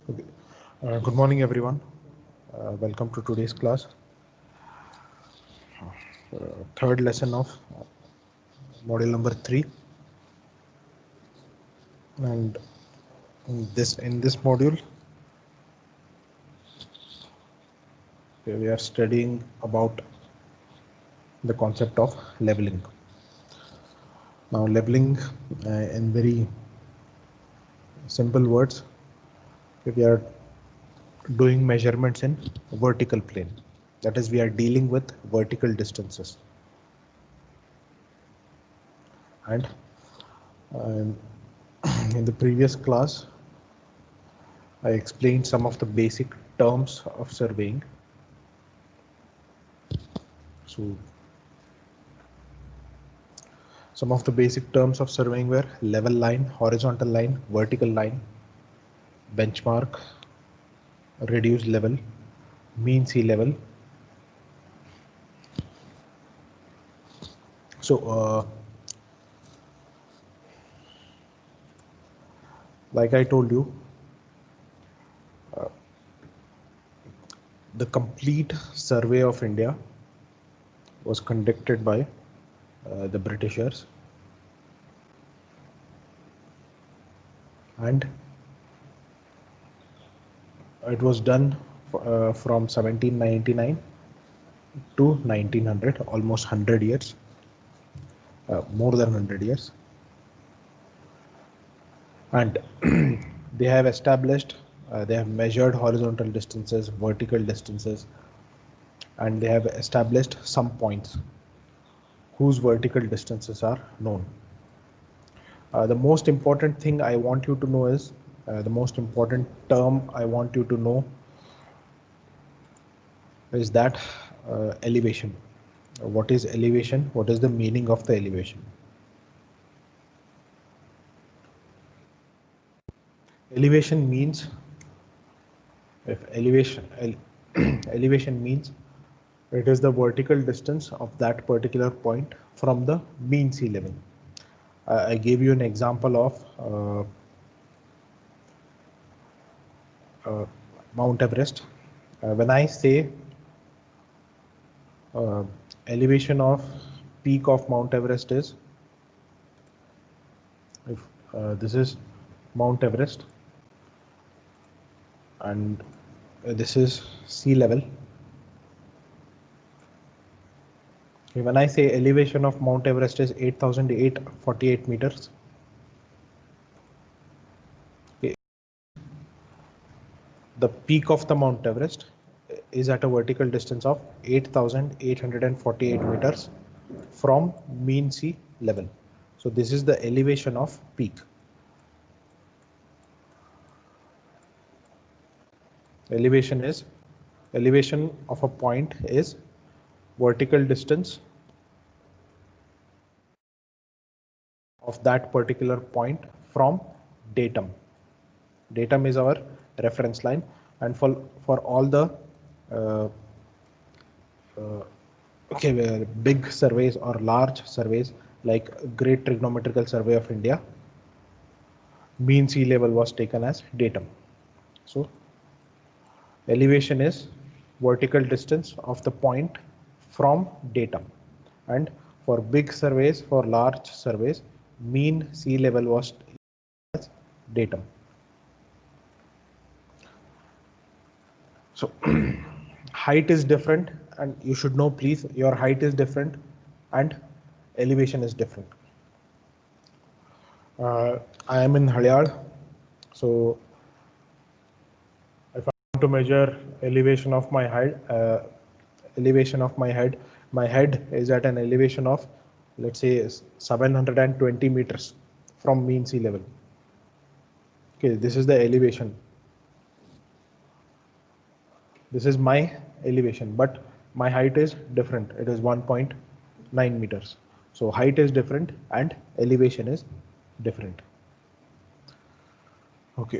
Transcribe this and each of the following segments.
Okay. Good morning, everyone. Welcome to today's class. Third lesson of module number 3, and in this module, we are studying about the concept of leveling. Now, leveling, in very simple words, we are doing measurements in vertical plane. That is, we are dealing with vertical distances. And in the previous class, I explained some of the basic terms of surveying. So some of the basic terms of surveying were level line, horizontal line, vertical line, benchmark, reduced level, mean sea level. So like I told you, the complete survey of India was conducted by the Britishers, and it was done from 1799 to 1900, almost 100 years, more than 100 years. And they have established, they have measured horizontal distances, vertical distances, and they have established some points whose vertical distances are known. The most important thing I want you to know is, the most important term I want you to know is that elevation. What is elevation? What is the meaning of the elevation? Elevation means, if elevation means it is the vertical distance of that particular point from the mean sea level. I gave you an example of Mount Everest. When I say elevation of peak of Mount Everest is, if this is Mount Everest and this is sea level. When I say elevation of Mount Everest is 8,848 meters, the peak of the Mount Everest is at a vertical distance of 8,848 meters from mean sea level. So this is the elevation of peak. Elevation of a point is vertical distance of that particular point from datum. Datum is our reference line, and for all the big surveys or large surveys like Great Trigonometrical Survey of India, mean sea level was taken as datum. So elevation is vertical distance of the point from datum, and for big surveys, for large surveys, mean sea level was as datum. So height is different, and you should know, please, your height is different and elevation is different. I am in Haryad, so if I want to measure elevation of my height, my head is at an elevation of, let's say, 720 meters from mean sea level. Okay, this is the elevation. This is my elevation, but my height is different. It is 1.9 meters. So height is different and elevation is different. Okay.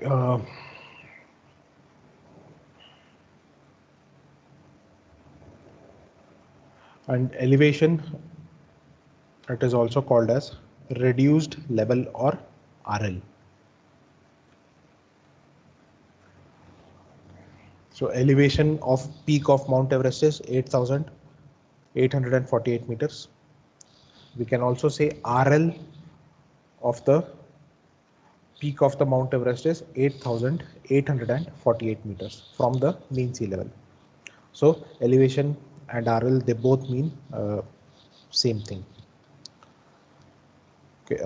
And elevation, it is also called as reduced level or RL. So elevation of peak of Mount Everest is 8,848 meters. We can also say RL of the peak of the Mount Everest is 8,848 meters from the mean sea level. So elevation and RL, they both mean same thing. Okay.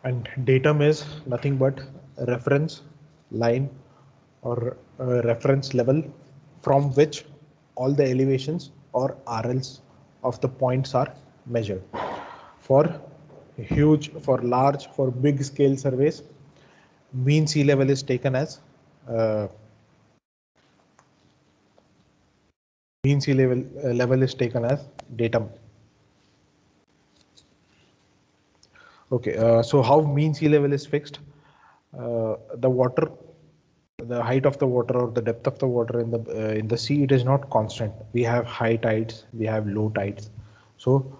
And datum is nothing but a reference line or a reference level from which all the elevations or RLs of the points are measured. For huge, for large, for big scale surveys, mean sea level is taken as level is taken as datum. Okay, so how mean sea level is fixed? The water, the height of the water or the depth of the water in the sea, it is not constant. We have high tides, we have low tides. So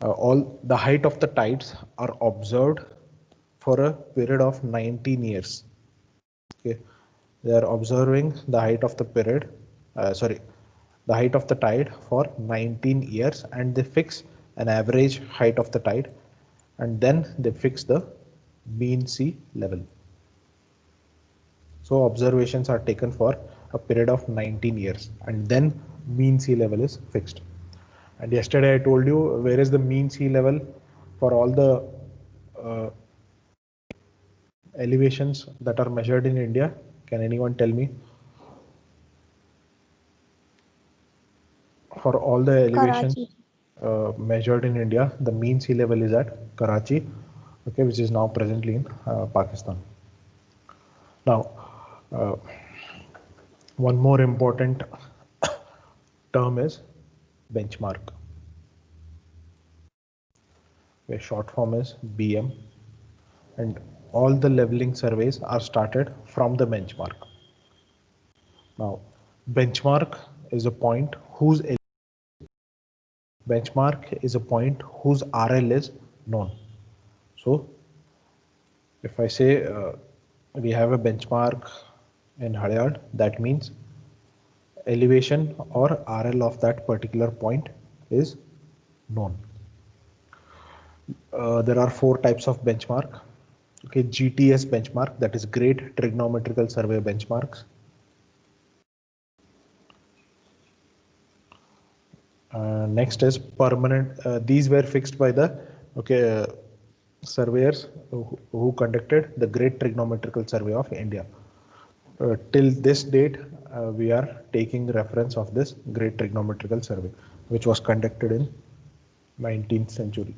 all the height of the tides are observed for a period of 19 years. Okay, they are observing the height of the period, the height of the tide for 19 years, and they fix an average height of the tide, and then they fix the mean sea level. So observations are taken for a period of 19 years, and then mean sea level is fixed. And yesterday I told you where is the mean sea level for all the elevations that are measured in India. Can anyone tell me? For all the elevations measured in India, the mean sea level is at Karachi, okay, which is now presently in Pakistan. Now, one more important term is benchmark, where short form is BM, and all the leveling surveys are started from the benchmark. Now, benchmark is a point whose RL is known. So, if I say we have a benchmark in Haryad, that means elevation or RL of that particular point is known. There are 4 types of benchmark. Okay, GTS benchmark, that is Great Trigonometrical Survey benchmarks. Next is permanent. These were fixed by the surveyors who conducted the Great Trigonometrical Survey of India. Till this date, we are taking reference of this Great Trigonometrical Survey, which was conducted in 19th century.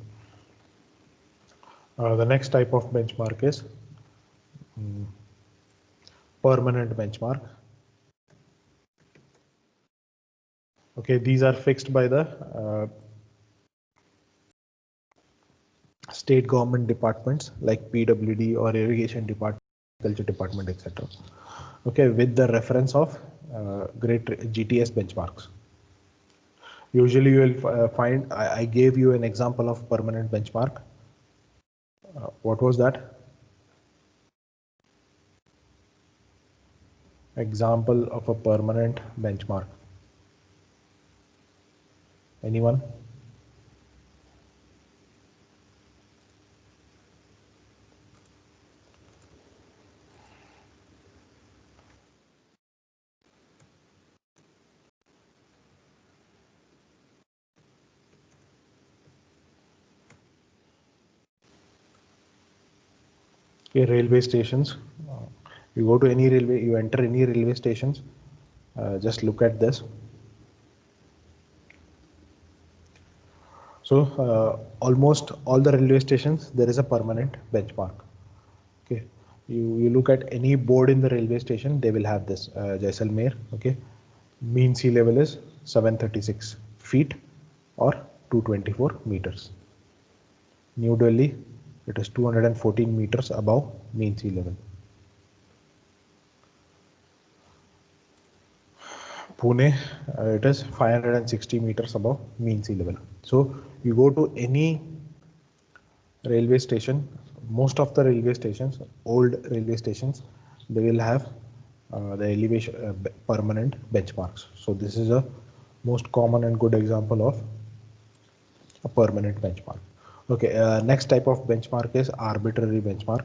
The next type of benchmark is permanent benchmark. Okay, these are fixed by the state government departments like PWD or irrigation department, agriculture department, etc. Okay, with the reference of great GTS benchmarks. Usually you will find, I gave you an example of permanent benchmark. What was that? Example of a permanent benchmark. Anyone? Okay, railway stations. You go to any railway, you enter any railway stations, just look at this. So almost all the railway stations, there is a permanent benchmark. Okay, you look at any board in the railway station, they will have this Jaisalmer. Okay, mean sea level is 736 feet or 224 meters. New Delhi, it is 214 meters above mean sea level. Pune, it is 560 meters above mean sea level. So you go to any railway station, most of the railway stations, old railway stations, they will have the elevation permanent benchmarks. So this is a most common and good example of a permanent benchmark. Okay, next type of benchmark is arbitrary benchmark.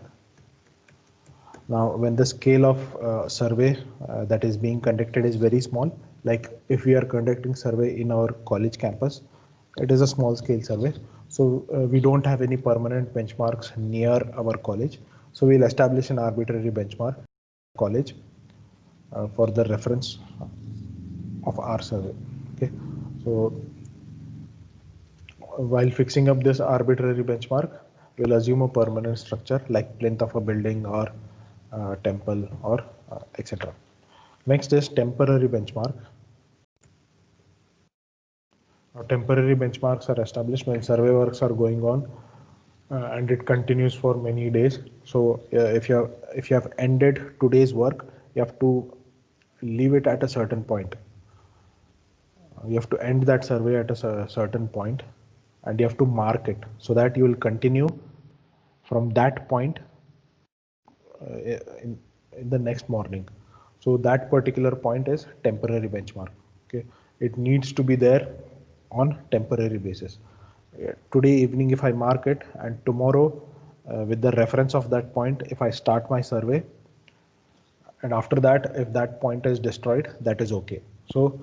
Now, when the scale of survey that is being conducted is very small, like if we are conducting survey in our college campus, it is a small scale survey. So we don't have any permanent benchmarks near our college. So we'll establish an arbitrary benchmark college for the reference of our survey. Okay, so while fixing up this arbitrary benchmark, we'll assume a permanent structure like plinth of a building or temple or etc. Next is temporary benchmark. Now, temporary benchmarks are established when survey works are going on and it continues for many days. So if you have ended today's work, you have to leave it at a certain point. You have to end that survey at a certain point and you have to mark it so that you will continue from that point in the next morning. So that particular point is temporary benchmark. Okay, it needs to be there on temporary basis. Today evening if I mark it, and tomorrow with the reference of that point if I start my survey, and after that if that point is destroyed, that is okay. So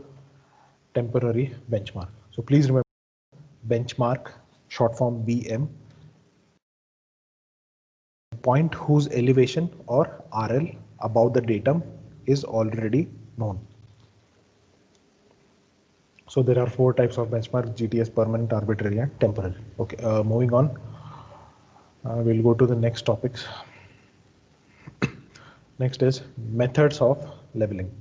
temporary benchmark. So please remember benchmark, short form BM, point whose elevation or RL above the datum is already known. So there are four types of benchmark: GTS, permanent, arbitrary, and temporary. Okay, moving on. We'll go to the next topics. Next is methods of leveling.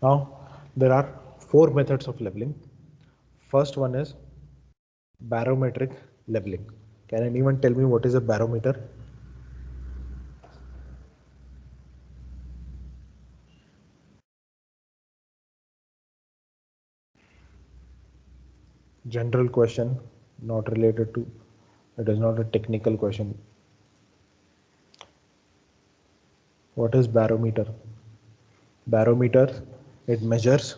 Now there are four methods of leveling. First one is barometric leveling. Can anyone tell me what is a barometer? General question, not related to, it is not a technical question. What is barometer? Barometer, it measures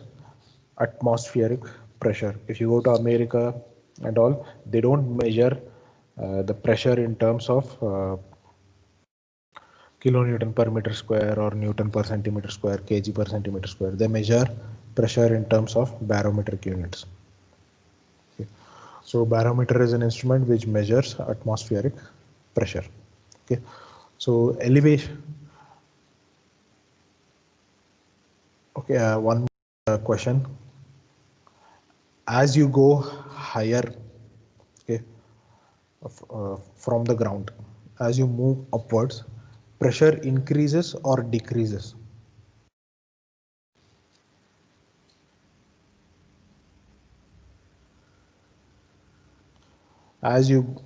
atmospheric pressure. If you go to America and all, they don't measure the pressure in terms of kilonewton per meter square or newton per centimeter square, kg per centimeter square. They measure pressure in terms of barometric units. Okay. So barometer is an instrument which measures atmospheric pressure. Okay. So elevation. Okay, one question. As you go higher, okay, from the ground, as you move upwards, pressure increases or decreases? As you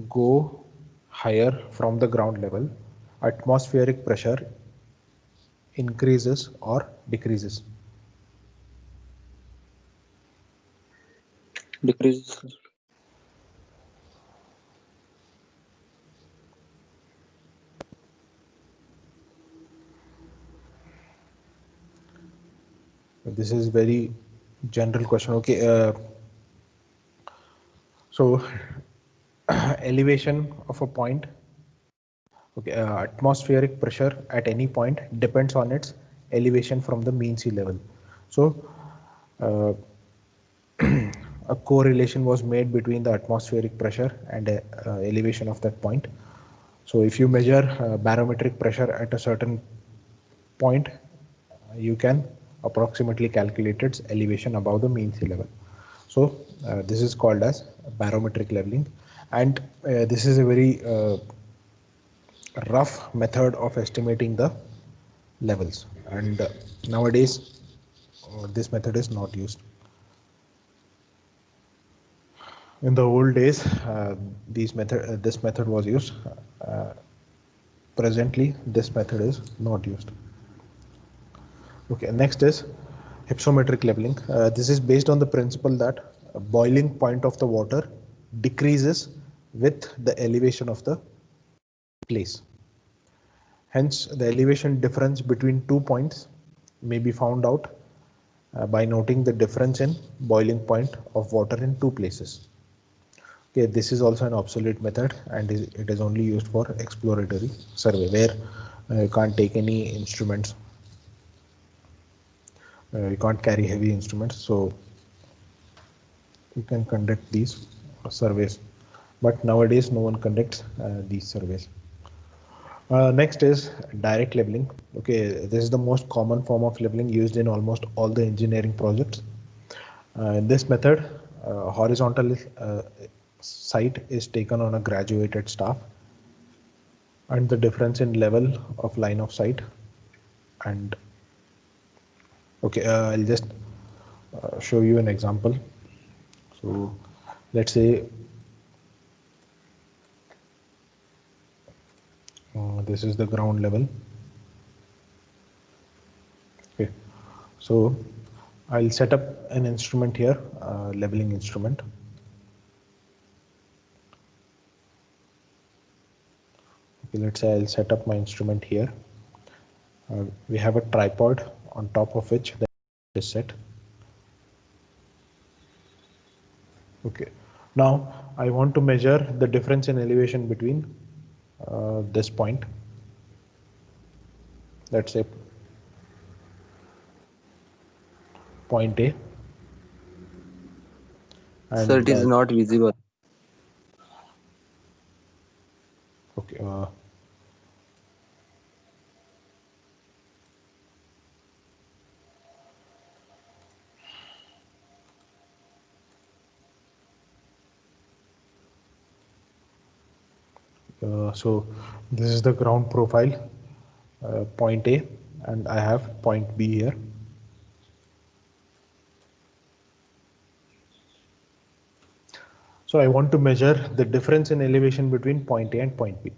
go higher from the ground level, atmospheric pressure increases or decreases? Decreases. This is very general question. Okay, so elevation of a point. Okay, atmospheric pressure at any point depends on its elevation from the mean sea level. So uh, a correlation was made between the atmospheric pressure and elevation of that point. So if you measure barometric pressure at a certain point, you can approximately calculate its elevation above the mean sea level. So this is called as barometric leveling, and this is a very rough method of estimating the levels, and nowadays this method is not used. In the old days, this method was used. Presently, this method is not used. Okay, next is hypsometric leveling. This is based on the principle that a boiling point of the water decreases with the elevation of the place. Hence, the elevation difference between 2 points may be found out by noting the difference in boiling point of water in two places. Okay, this is also an obsolete method and it is only used for exploratory survey where you can't take any instruments, you can't carry heavy instruments, so you can conduct these surveys. But nowadays, no one conducts these surveys. Next is direct leveling. Okay, this is the most common form of leveling used in almost all the engineering projects. In this method, horizontal site is taken on a graduated staff and the difference in level of line of sight. And okay, I'll just show you an example. So let's say this is the ground level. Okay, so I'll set up an instrument here, leveling instrument. Okay, let's say I'll set up my instrument here. We have a tripod on top of which that is set. Okay, now I want to measure the difference in elevation between this point. Let's say point A. And Sir, it is not visible. okay, so this is the ground profile, point A, and I have point B here. So I want to measure the difference in elevation between point A and point B.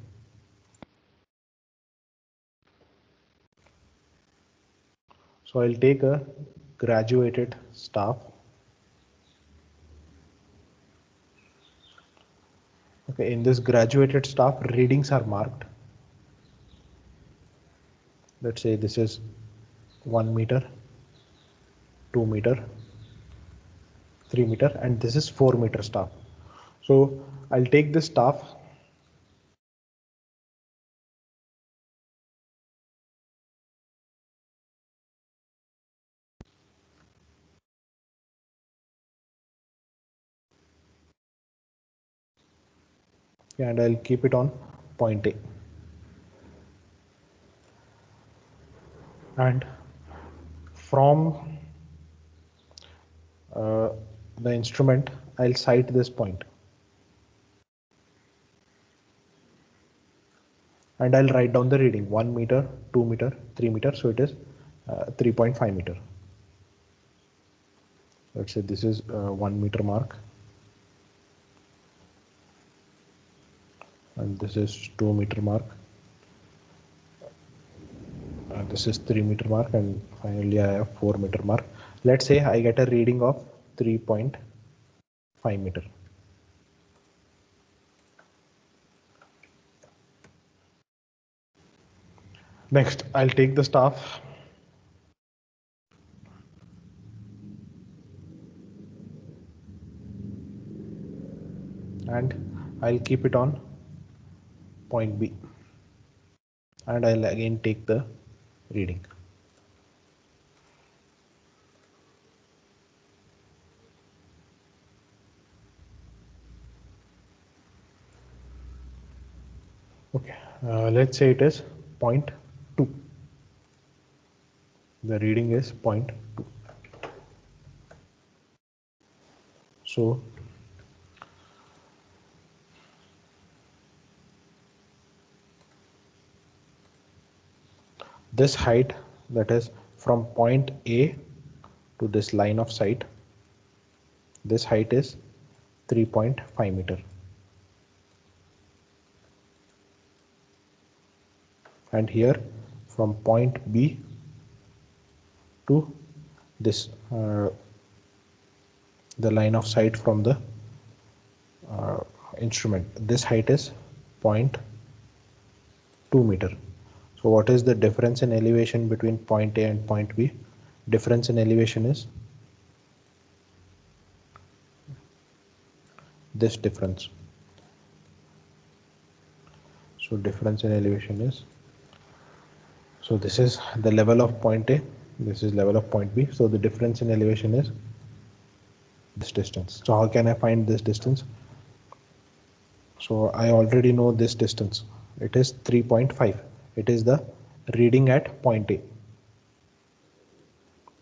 So I'll take a graduated staff. Okay, in this graduated staff, readings are marked. Let's say this is 1 meter, 2 meter, 3 meter, and this is 4 meter staff. So I'll take this staff and I'll keep it on point A. And from the instrument, I'll sight this point. And I'll write down the reading 1 meter, 2 meter, 3 meter. So it is 3.5 meter. Let's say this is 1 meter mark. And this is 2 meter mark. This is 3 meter mark, and finally I have 4 meter mark. Let's say I get a reading of 3.5 meter. Next, I'll take the staff and I'll keep it on point B, and I'll again take the reading. Okay, let's say it is 0.2. The reading is 0.2. So this height, that is from point A to this line of sight, this height is 3.5 meter. And here from point B to this the line of sight from the instrument, this height is 0.5 2 meter. So what is the difference in elevation between point A and point B? Difference in elevation is this difference. So difference in elevation is, so this is the level of point A, this is level of point B. So the difference in elevation is this distance. So how can I find this distance? So I already know this distance. It is 3.5. It is the reading at point A.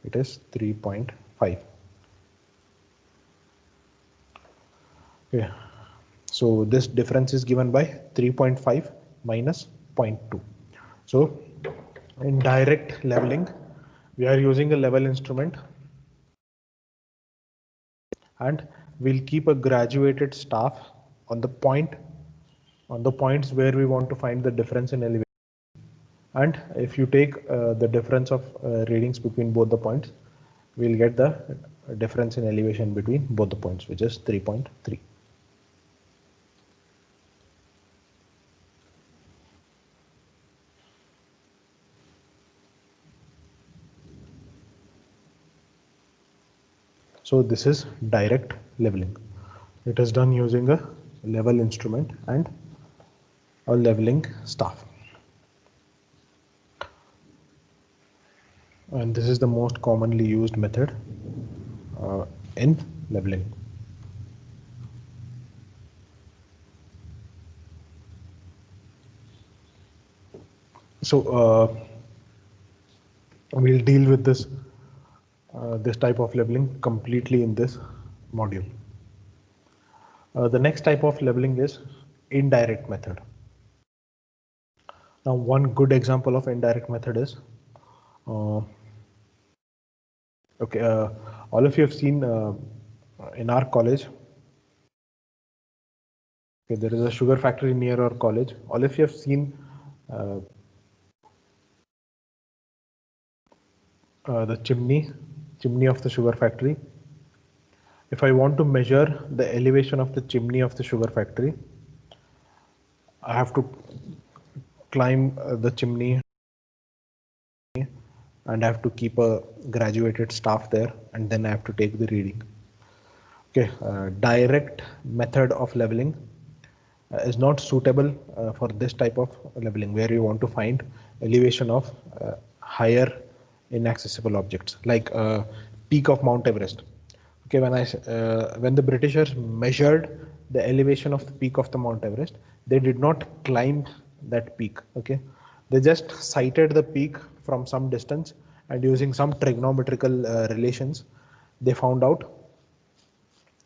It is 3.5. Yeah. So this difference is given by 3.5 minus 0.2. So in direct leveling, we are using a level instrument and we'll keep a graduated staff on the points where we want to find the difference in elevation. And if you take the difference of readings between both the points, we'll get the difference in elevation between both the points, which is 3.3. So this is direct leveling. It is done using a level instrument and a leveling staff. And this is the most commonly used method in leveling. So we'll deal with this type of leveling completely in this module. The next type of leveling is indirect method. Now, one good example of indirect method is, all of you have seen in our college, there is a sugar factory near our college. All of you have seen the chimney of the sugar factory. If I want to measure the elevation of the chimney of the sugar factory, I have to climb the chimney and I have to keep a graduated staff there, and then I have to take the reading. Okay, direct method of leveling is not suitable for this type of leveling where you want to find elevation of higher inaccessible objects like peak of Mount Everest. Okay, when the Britishers measured the elevation of the peak of the Mount Everest, they did not climb that peak. Okay, they just sighted the peak from some distance, and using some trigonometrical relations, they found out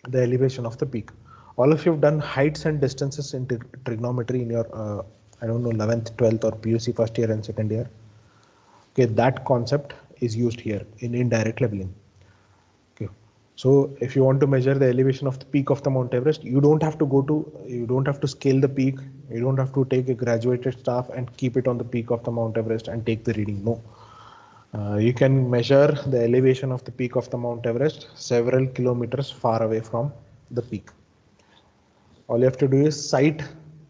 the elevation of the peak. All of you have done heights and distances in trigonometry in your, I don't know, 11th, 12th or PUC first year and second year. Okay, that concept is used here in indirect leveling. Okay, so if you want to measure the elevation of the peak of the Mount Everest, you don't have to scale the peak. You don't have to take a graduated staff and keep it on the peak of the Mount Everest and take the reading. No. You can measure the elevation of the peak of the Mount Everest several kilometers far away from the peak. All you have to do is sight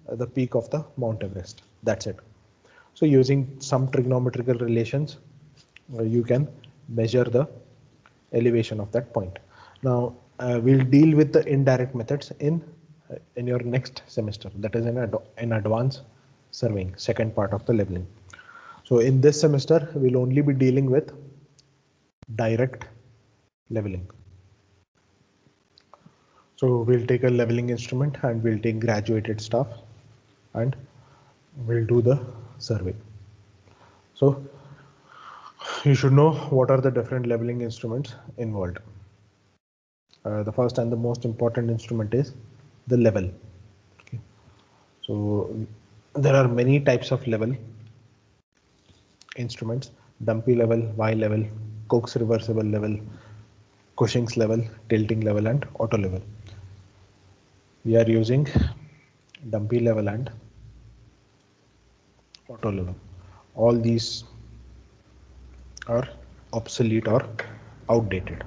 the peak of the Mount Everest. That's it. So using some trigonometrical relations, you can measure the elevation of that point. Now we'll deal with the indirect methods in your next semester. That is in advanced surveying, second part of the leveling. So in this semester, we'll only be dealing with direct leveling. So we'll take a leveling instrument and we'll take graduated staff and we'll do the survey. So you should know what are the different leveling instruments involved. The first and the most important instrument is the level. Okay. So there are many types of level instruments: dumpy level, Y level, Cook's reversible level, Cushing's level, tilting level, and auto level. We are using dumpy level and auto level. All these are obsolete or outdated.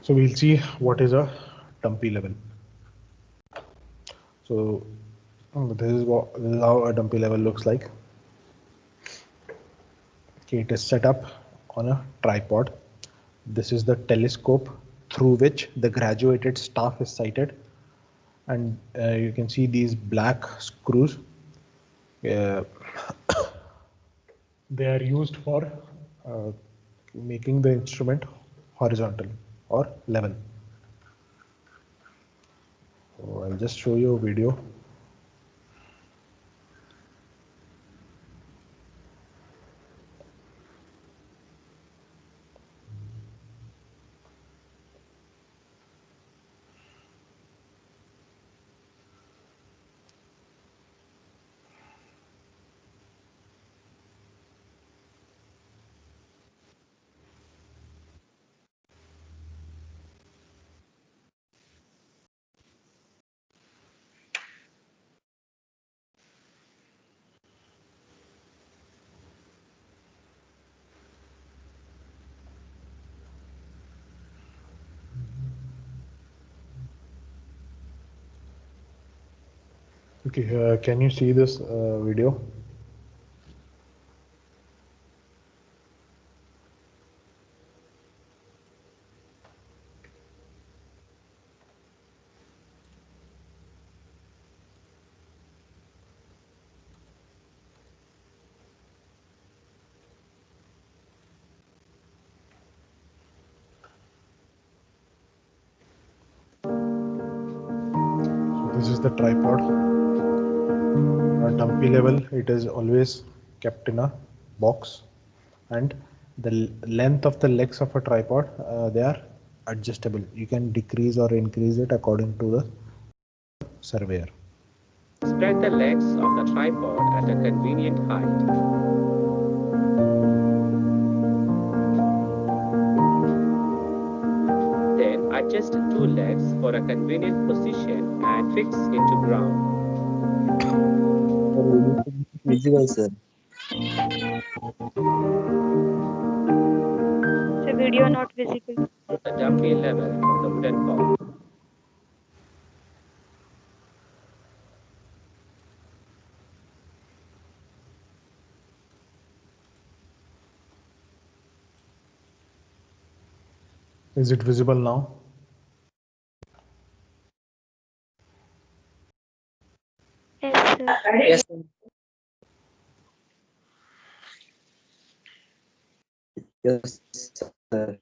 So we'll see what is a dumpy level. So This is how a dumpy level looks like. Okay, it is set up on a tripod. This is the telescope through which the graduated staff is sighted, and you can see these black screws. Uh, they are used for making the instrument horizontal or level. So I'll just show you a video. Okay, can you see this video? This is the tripod. A dumpy level, it is always kept in a box, and the length of the legs of a tripod, they are adjustable. You can decrease or increase it according to the surveyor. Spread the legs of the tripod at a convenient height. Then adjust two legs for a convenient position and fix into ground. Visual, sir. The video not visible. The dumpy level of the wooden box. Is it visible now? Yes, sir. Yes, sir. Yes, sir.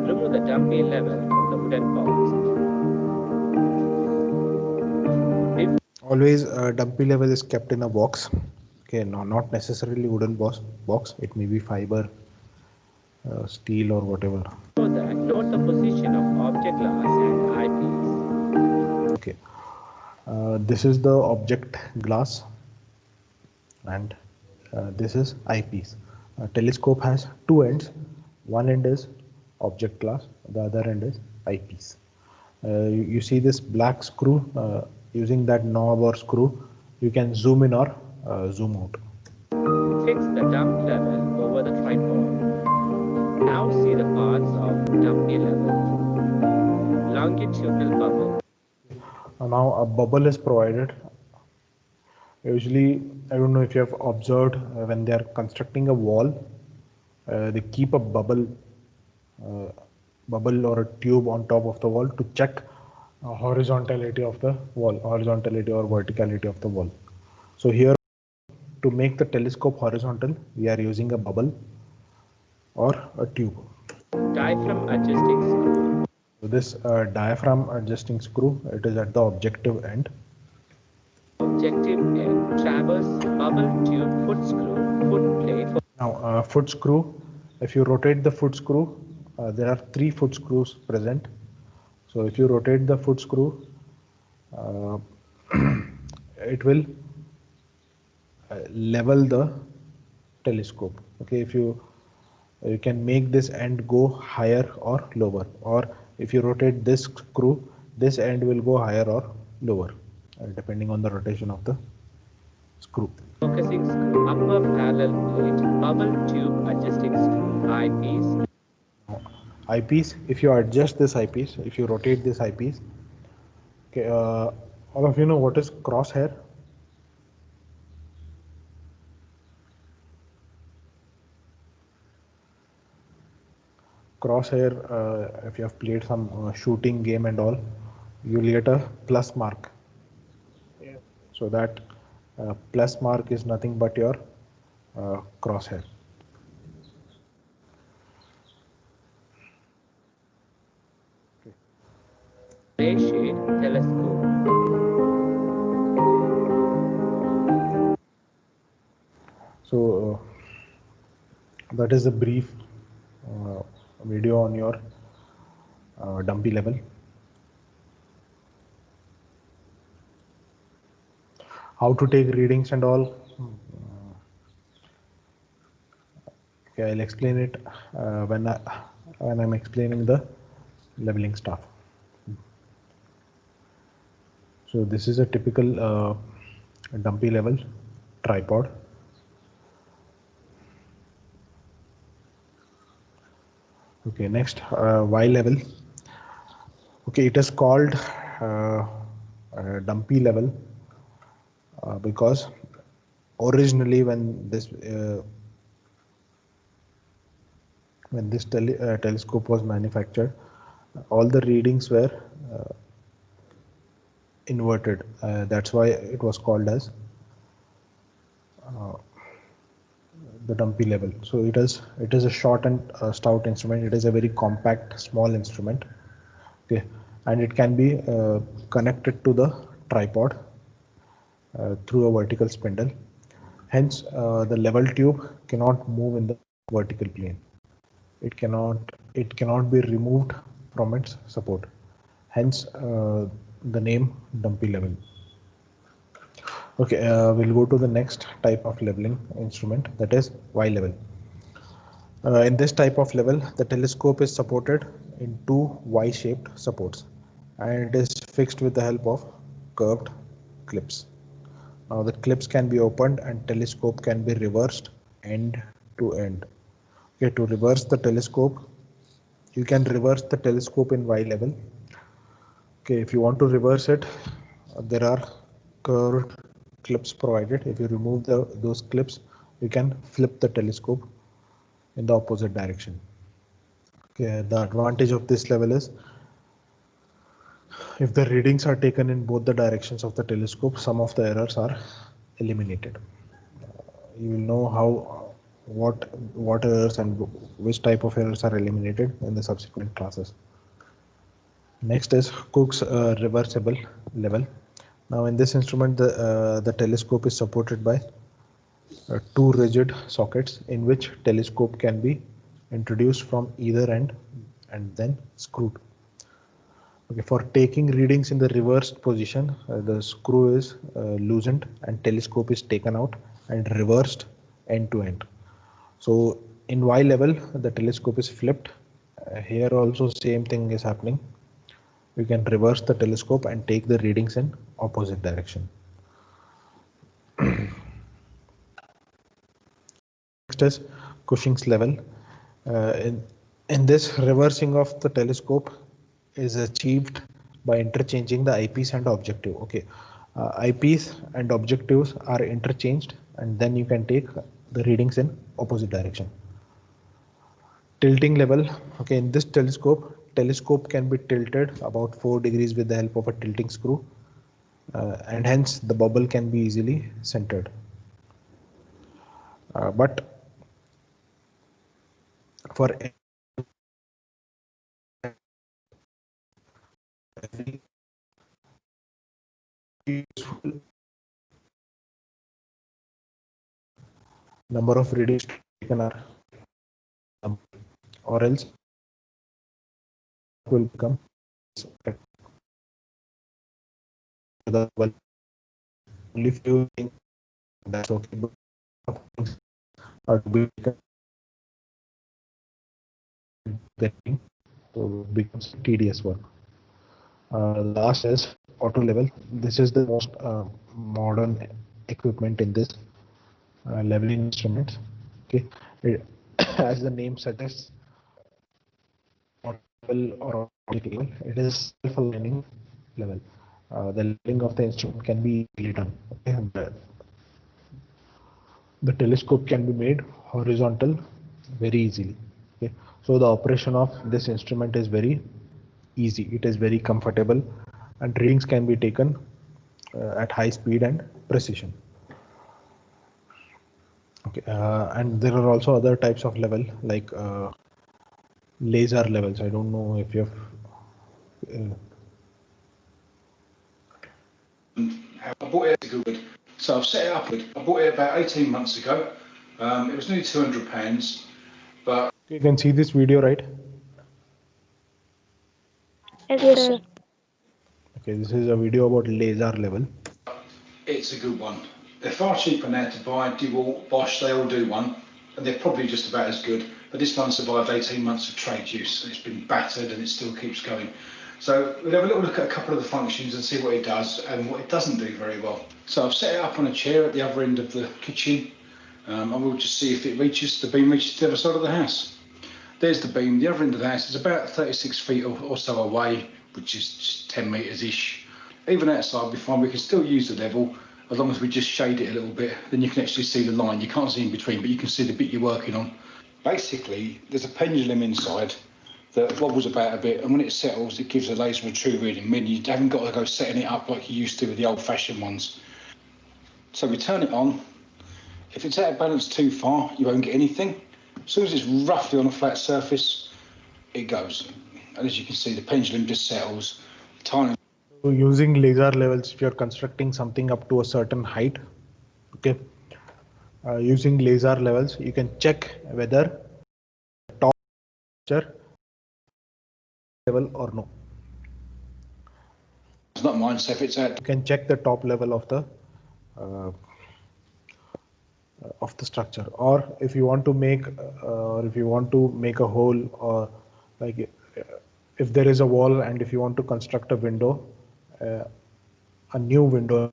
Remove the dumpy level from the wooden box. Always dumpy level is kept in a box. Okay, no, not necessarily wooden box. It may be fiber, steel, or whatever. So that note the position of object glass and eyepiece. Okay, this is the object glass, and this is eyepiece. A telescope has two ends. One end is object glass, the other end is eyepiece. You see this black screw. Using that knob or screw, you can zoom in or zoom out. Fix the dump level over the tripod. Now see the parts of dumpy level. Longitudinal bubble. Now a bubble is provided. Usually, I don't know if you have observed when they are constructing a wall, they keep a bubble or a tube on top of the wall to check horizontality of the wall, horizontality or verticality of the wall. So here, to make the telescope horizontal, we are using a bubble or a tube. Diaphragm adjusting screw. So this diaphragm adjusting screw, it is at the objective end. Objective end. Traverse bubble tube foot screw. Foot plate. Now foot screw, if you rotate the foot screw, there are 3 foot screws present. So if you rotate the foot screw, it will level the telescope. Okay, if you can make this end go higher or lower, or if you rotate this screw, this end will go higher or lower, depending on the rotation of the screw. Focusing screw, upper parallel plate, bubble tube adjusting screw, eyepiece, Eyepiece, if you adjust this eyepiece, if you rotate this eyepiece, okay, all of you know what is crosshair? Crosshair, if you have played some shooting game and all, you'll get a plus mark. So that plus mark is nothing but your crosshair. ray shade, telescope. So that is a brief video on your dumpy level. How to take readings and all. Okay, I'll explain it when I'm explaining the leveling stuff. So this is a typical dumpy level tripod. Okay, next Y level. Okay, it is called dumpy level because originally when this telescope was manufactured, all the readings were inverted. That's why it was called as the dumpy level. So it is a short and stout instrument. It is a very compact, small instrument. Okay, and it can be connected to the tripod through a vertical spindle. Hence, the level tube cannot move in the vertical plane. It cannot be removed from its support. Hence, the name dumpy level. Okay, we'll go to the next type of leveling instrument, that is Y level. In this type of level, the telescope is supported in two Y-shaped supports, and it is fixed with the help of curved clips. Now the clips can be opened and telescope can be reversed end to end. Okay, to reverse the telescope, you can reverse the telescope in Y level. Okay, if you want to reverse it, there are curved clips provided. If you remove those clips, you can flip the telescope in the opposite direction. Okay, the advantage of this level is if the readings are taken in both the directions of the telescope, some of the errors are eliminated. You will know how what errors and which type of errors are eliminated in the subsequent classes. Next is Cook's reversible level. Now in this instrument, the telescope is supported by two rigid sockets in which telescope can be introduced from either end and then screwed. Okay, for taking readings in the reversed position, the screw is loosened and telescope is taken out and reversed end to end. So in Y level, the telescope is flipped. Here also same thing is happening. You can reverse the telescope and take the readings in opposite direction. Next is Cushing's level. In this, reversing of the telescope is achieved by interchanging the eyepiece and objective. Okay, eyepiece and objectives are interchanged, and then you can take the readings in opposite direction. Tilting level. Okay, in this telescope can be tilted about 4 degrees with the help of a tilting screw, and hence the bubble can be easily centered. But for every useful number of readings taken are or else will become the only few things that's okay, but are to be getting so becomes tedious work. Last is auto level. This is the most modern equipment in this leveling instrument. Okay, as the name suggests, level or optical level, it is self-aligning level. The leveling of the instrument can be easily done. Okay? The telescope can be made horizontal very easily. Okay? So the operation of this instrument is very easy. It is very comfortable, and readings can be taken at high speed and precision. Okay, and there are also other types of level like laser levels. I don't know if you have. I bought it good. So I've set it up. I bought it about 18 months ago. It was nearly £200, but You can see this video, right? Yes, sir. Okay, this is a video about laser level. it's a good one. They're far cheaper now to buy. DeWalt, Bosch, they all do one, and they're probably just about as good. But this one survived 18 months of trade use, and it's been battered, and it still keeps going. So we'll have a little look at a couple of the functions and see what it does and what it doesn't do very well. So I've set it up on a chair at the other end of the kitchen, and we'll just see if the beam reaches the other side of the house. There's the beam. The other end of the house is about 36 feet or so away, which is just 10 metres ish. Even outside, we find we can still use the level as long as we just shade it a little bit. Then you can actually see the line. You can't see in between, but you can see the bit you're working on. Basically, there's a pendulum inside that wobbles about a bit, and when it settles, it gives the laser a true reading. Meaning you haven't got to go setting it up like you used to with the old-fashioned ones. So we turn it on. If it's out of balance too far, you won't get anything. As soon as it's roughly on a flat surface, it goes. And as you can see, the pendulum just settles. Tiny. So using laser levels, if you're constructing something up to a certain height, okay, using laser levels, you can check whether top structure level or no. It's not mine, so if it's out. You can check the top level of the structure, or if you want to make a hole, or like if there is a wall and if you want to construct a window, a new window,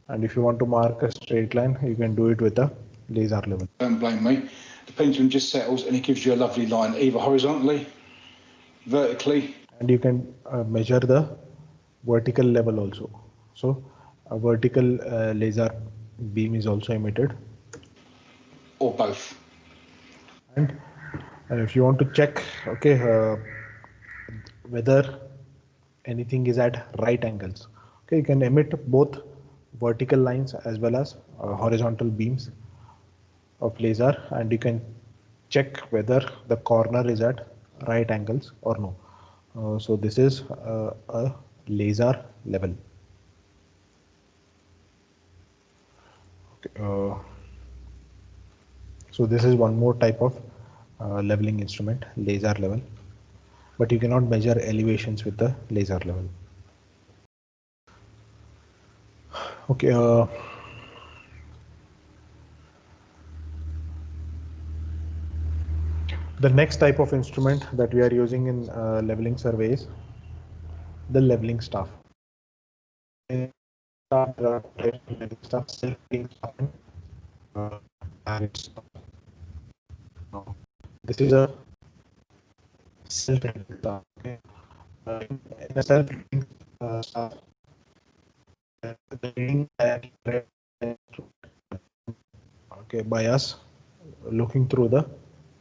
and if you want to mark a straight line, you can do it with a laser level. Don't blame me. The pendulum just settles and it gives you a lovely line, either horizontally, vertically. And you can measure the vertical level also. So a vertical laser beam is also emitted. Or both. And if you want to check, okay, whether anything is at right angles, okay, you can emit both vertical lines as well as horizontal beams of laser, and you can check whether the corner is at right angles or no. So this is a laser level. Okay, so this is one more type of leveling instrument, laser level, but you cannot measure elevations with the laser level. Okay, the next type of instrument that we are using in leveling survey is the leveling staff. This is a self-reading staff. Okay, in a self-reading staff, the reading okay by us looking through the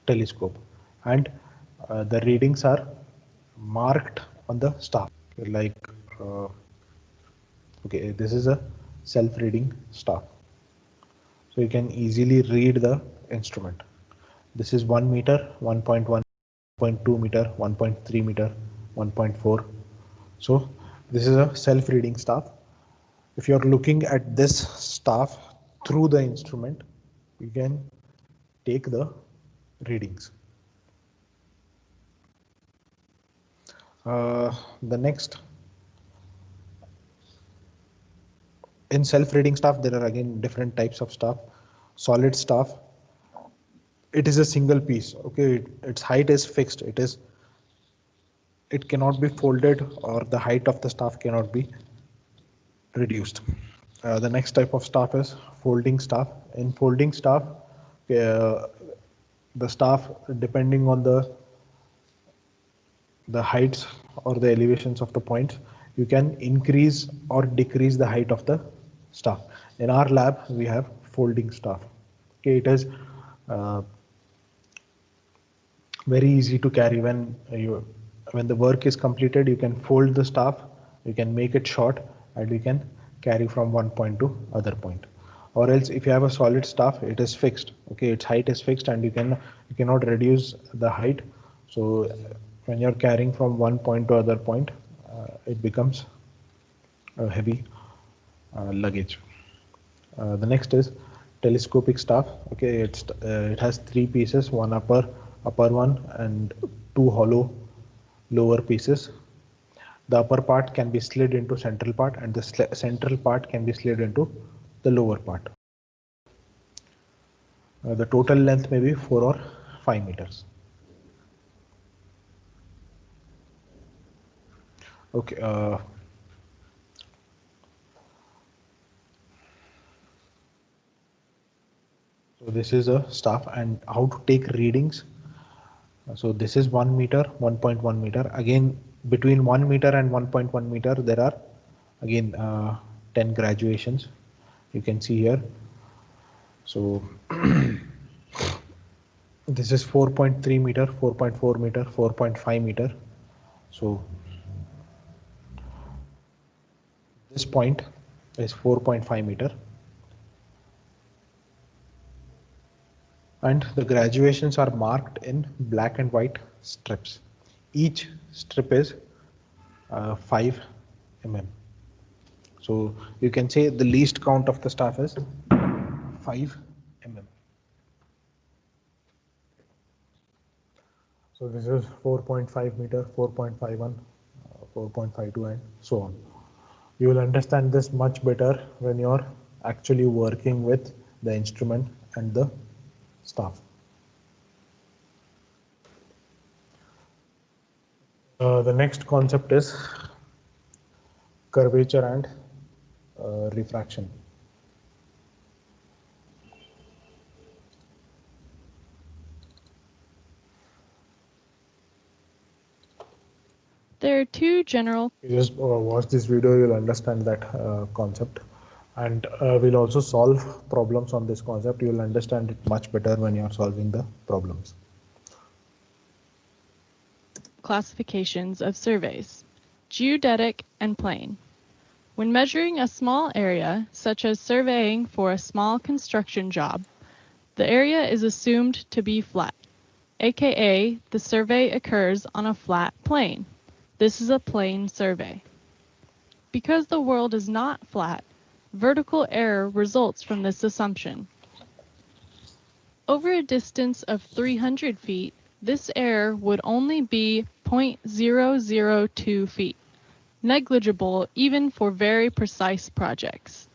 telescope, and the readings are marked on the staff. Like okay, this is a self-reading staff, so you can easily read the instrument. This is 1 meter, 1.1, 1.2 meter, 1.3 meter, 1.4. So this is a self-reading staff. If you're looking at this staff through the instrument, you can take the readings. The next, in self-reading staff, there are again different types of staff. Solid staff, it is a single piece. Okay, its height is fixed. It cannot be folded, or the height of the staff cannot be reduced. The next type of staff is folding staff. In folding staff, the staff, depending on the heights or the elevations of the points, you can increase or decrease the height of the staff. In our lab, we have folding staff. Okay, it is very easy to carry. When the work is completed, you can fold the staff, you can make it short, and you can carry from one point to other point. Or else, if you have a solid staff, it is fixed. Okay, its height is fixed, and you cannot reduce the height. So when you're carrying from one point to other point, it becomes a heavy luggage. The next is telescopic staff. Okay, it has three pieces, one upper one and two hollow lower pieces. The upper part can be slid into central part, and the central part can be slid into the lower part. The total length may be 4 or 5 meters. Okay. So this is a staff, and how to take readings. So this is 1 meter, 1.1 meter. Again, between 1 meter and 1.1 meter, there are again 10 graduations. You can see here. So this is 4.3 meter, 4.4 meter, 4.5 meter. So this point is 4.5 meter. And the graduations are marked in black and white strips. Each strip is 5 mm. So you can say the least count of the staff is 5 mm. So this is 4.5 meter, 4.51, 4.52, and so on. You will understand this much better when you're actually working with the instrument and the staff. The next concept is curvature and refraction. There are two general. You just watch this video, you'll understand that concept, and we'll also solve problems on this concept. You'll understand it much better when you're solving the problems. Classifications of surveys: geodetic and plane. When measuring a small area, such as surveying for a small construction job, the area is assumed to be flat, aka the survey occurs on a flat plane. This is a plane survey. Because the world is not flat, vertical error results from this assumption. Over a distance of 300 feet, this error would only be 0.002 feet, negligible even for very precise projects.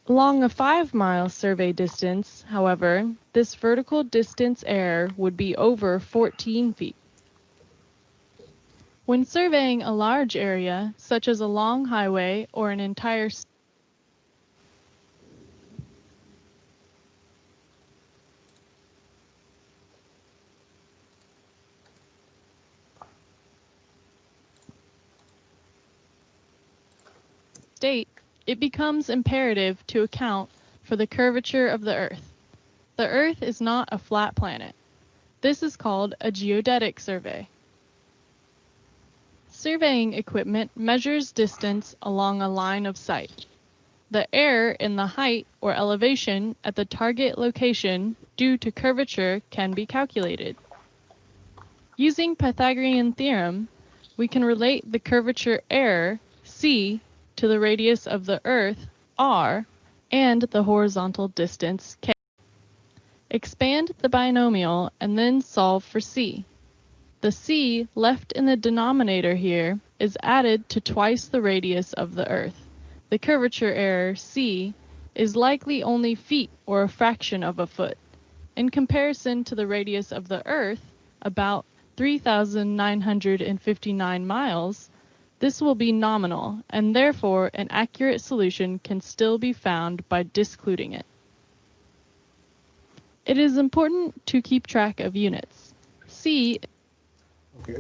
Along a 5-mile survey distance, however, this vertical distance error would be over 14 feet. When surveying a large area, such as a long highway or an entire state, it becomes imperative to account for the curvature of the Earth. The Earth is not a flat planet. This is called a geodetic survey. Surveying equipment measures distance along a line of sight. The error in the height or elevation at the target location due to curvature can be calculated. Using Pythagorean theorem, we can relate the curvature error, c, to the radius of the Earth, r, and the horizontal distance, k. Expand the binomial and then solve for c. The c left in the denominator here is added to twice the radius of the Earth. The curvature error, c, is likely only feet or a fraction of a foot. In comparison to the radius of the Earth, about 3,959 miles, This will be nominal, and therefore an accurate solution can still be found by discluding it. It is important to keep track of units. C. Okay.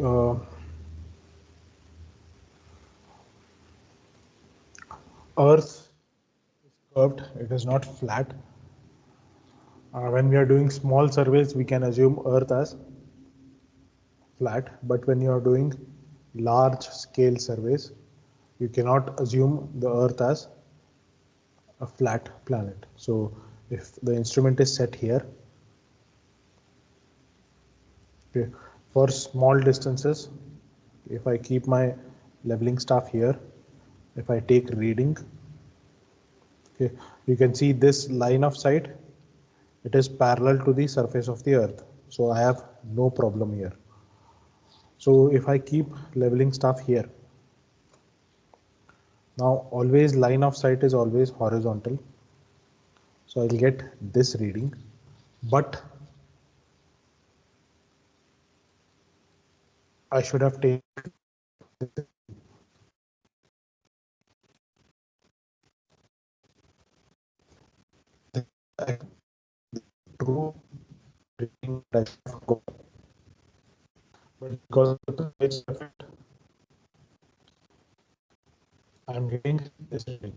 Earth is curved, it is not flat. When we are doing small surveys, we can assume Earth as flat, but when you are doing large scale surveys, you cannot assume the Earth as a flat planet. So if the instrument is set here, okay, for small distances, if I keep my leveling staff here, if I take reading, okay, you can see this line of sight, it is parallel to the surface of the Earth. So I have no problem here. So if I keep leveling staff here, now always line of sight is always horizontal. So I'll get this reading, but I should have taken the true reading that I have got. But because of the edge effect, I'm getting this reading.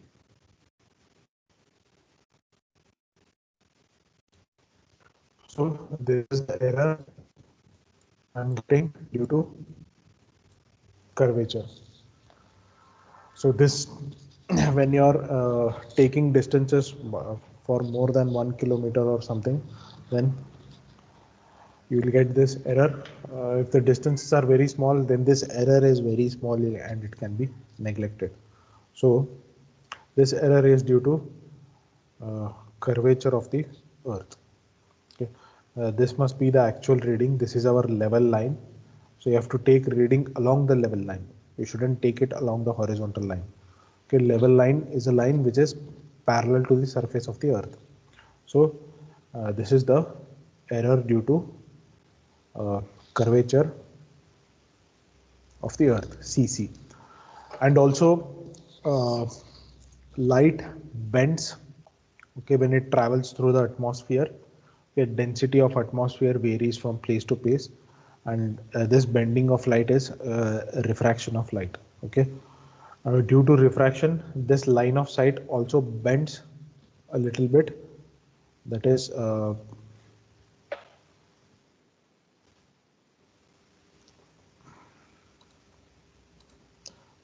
So this is the error I'm getting due to curvature. So this, when you're taking distances for more than 1 kilometer or something, then you will get this error. If the distances are very small, then this error is very small and it can be neglected. So this error is due to curvature of the Earth. Okay. This must be the actual reading. This is our level line. So you have to take reading along the level line. You shouldn't take it along the horizontal line. Okay, level line is a line which is parallel to the surface of the Earth. So this is the error due to curvature of the Earth, CC. And also light bends, okay, when it travels through the atmosphere. Okay, density of atmosphere varies from place to place, and this bending of light is refraction of light. Okay, due to refraction, this line of sight also bends a little bit. That is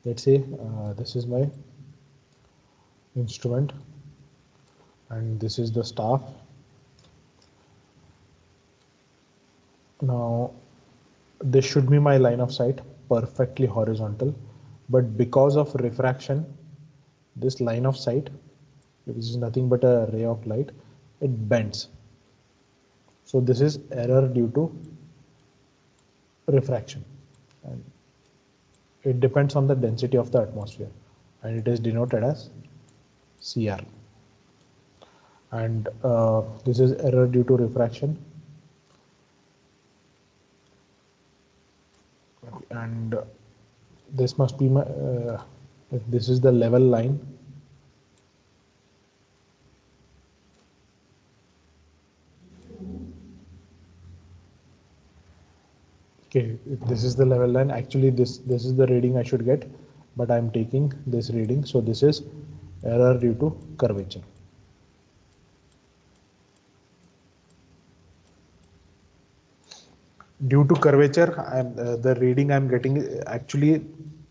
let's say this is my instrument and this is the staff. Now this should be my line of sight, perfectly horizontal, but because of refraction, this line of sight, which is nothing but a ray of light, it bends. So this is error due to refraction, and it depends on the density of the atmosphere, and it is denoted as CR. And this is error due to refraction, and this must be my if this is the level line, okay, if this is the level line, actually this is the reading I should get, but I'm taking this reading, so this is error due to curvature. Due to curvature, the reading I'm getting, actually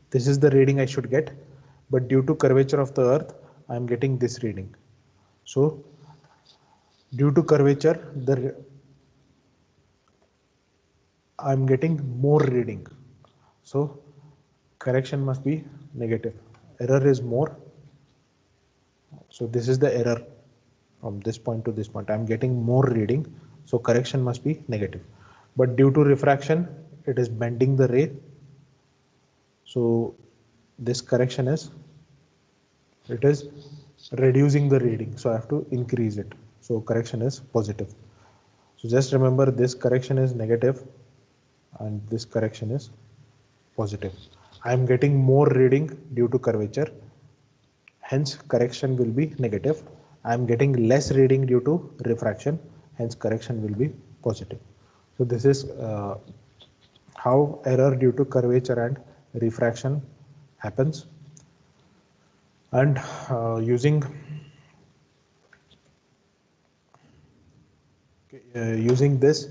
this is the reading I should get, but due to curvature of the Earth, I'm getting this reading. So due to curvature, I'm getting more reading. So correction must be negative. Error is more. So this is the error from this point to this point. I'm getting more reading. So correction must be negative. But due to refraction, it is bending the ray. So this correction is, it is reducing the reading. So I have to increase it. So correction is positive. So just remember, this correction is negative and this correction is positive. I am getting more reading due to curvature, hence correction will be negative. I am getting less reading due to refraction, hence correction will be positive. So this is how error due to curvature and refraction happens. And using this,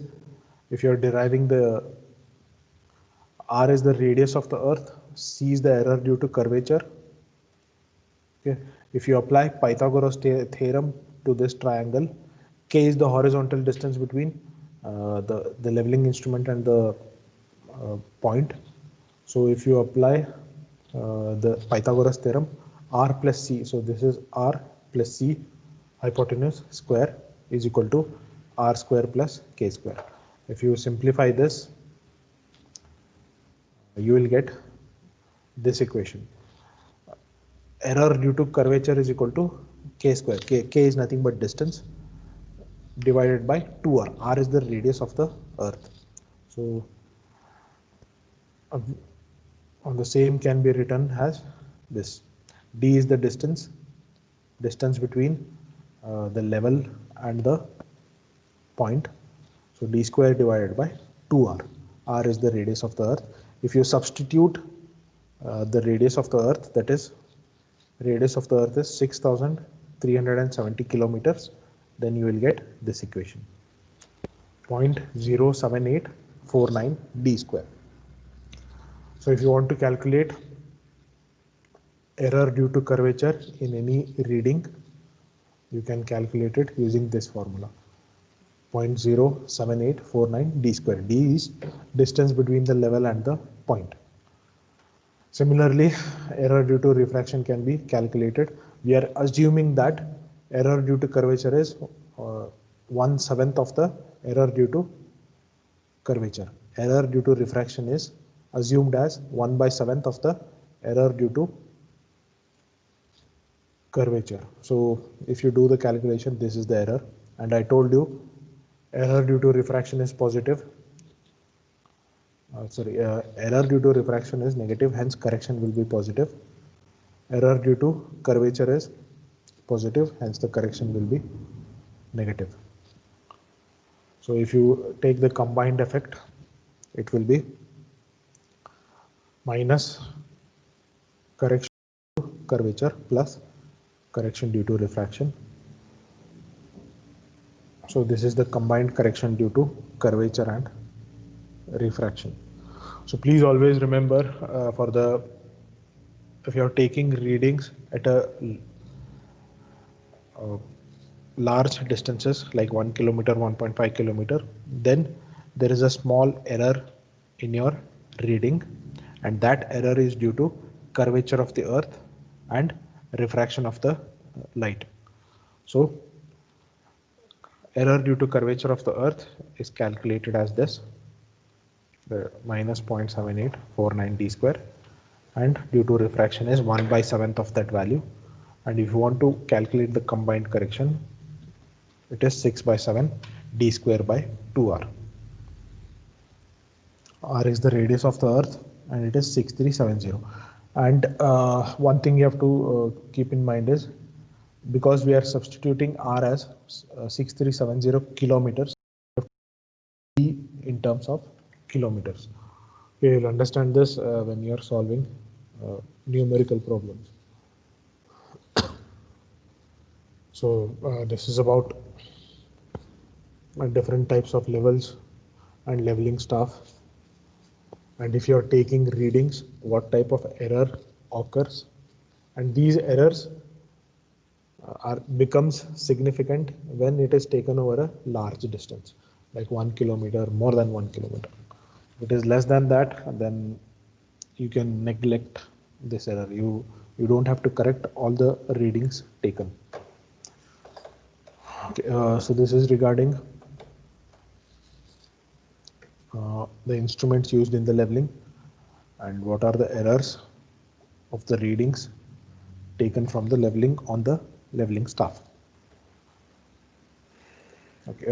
if you are deriving the R is the radius of the earth, C is the error due to curvature. Okay. If you apply Pythagoras theorem to this triangle, K is the horizontal distance between the leveling instrument and the point. So if you apply the Pythagoras theorem, R plus C, so this is R plus C hypotenuse square is equal to R square plus K square. If you simplify this, you will get this equation. Error due to curvature is equal to K square. K is nothing but distance divided by 2R. R is the radius of the earth. So on the same can be written as this. D is the distance between the level and the point. So D square divided by 2R. R is the radius of the earth. If you substitute the radius of the earth, that is radius of the earth is 6,370 kilometers, then you will get this equation, 0.07849 D square. So if you want to calculate error due to curvature in any reading, you can calculate it using this formula, 0.07849 D square. D is distance between the level and the point. Similarly, error due to refraction can be calculated. We are assuming that error due to curvature is 1/7 of the error due to curvature. Error due to refraction is assumed as 1/7 of the error due to curvature. So if you do the calculation, this is the error. And I told you error due to refraction is positive. Error due to refraction is negative, hence correction will be positive. Error due to curvature is positive, hence the correction will be negative. So if you take the combined effect, it will be minus correction due to curvature plus correction due to refraction. So this is the combined correction due to curvature and refraction. So please always remember if you are taking readings at a large distances like 1 kilometer, 1.5 kilometer, then there is a small error in your reading, and that error is due to curvature of the earth and refraction of the light. So error due to curvature of the earth is calculated as this, minus 0.7849 D square, and due to refraction is 1/7 of that value. And if you want to calculate the combined correction, it is 6/7 D square by 2R. R is the radius of the earth and it is 6,370. And one thing you have to keep in mind is, because we are substituting R as 6,370 kilometers in terms of kilometers. You will understand this when you are solving numerical problems. So this is about different types of levels and leveling staff. And if you are taking readings, what type of error occurs, and these errors becomes significant when it is taken over a large distance, like 1 kilometer, more than 1 kilometer. If it is less than that, then you can neglect this error. You don't have to correct all the readings taken. Okay, so this is regarding the instruments used in the leveling and what are the errors of the readings taken from the leveling on the leveling staff. Okay,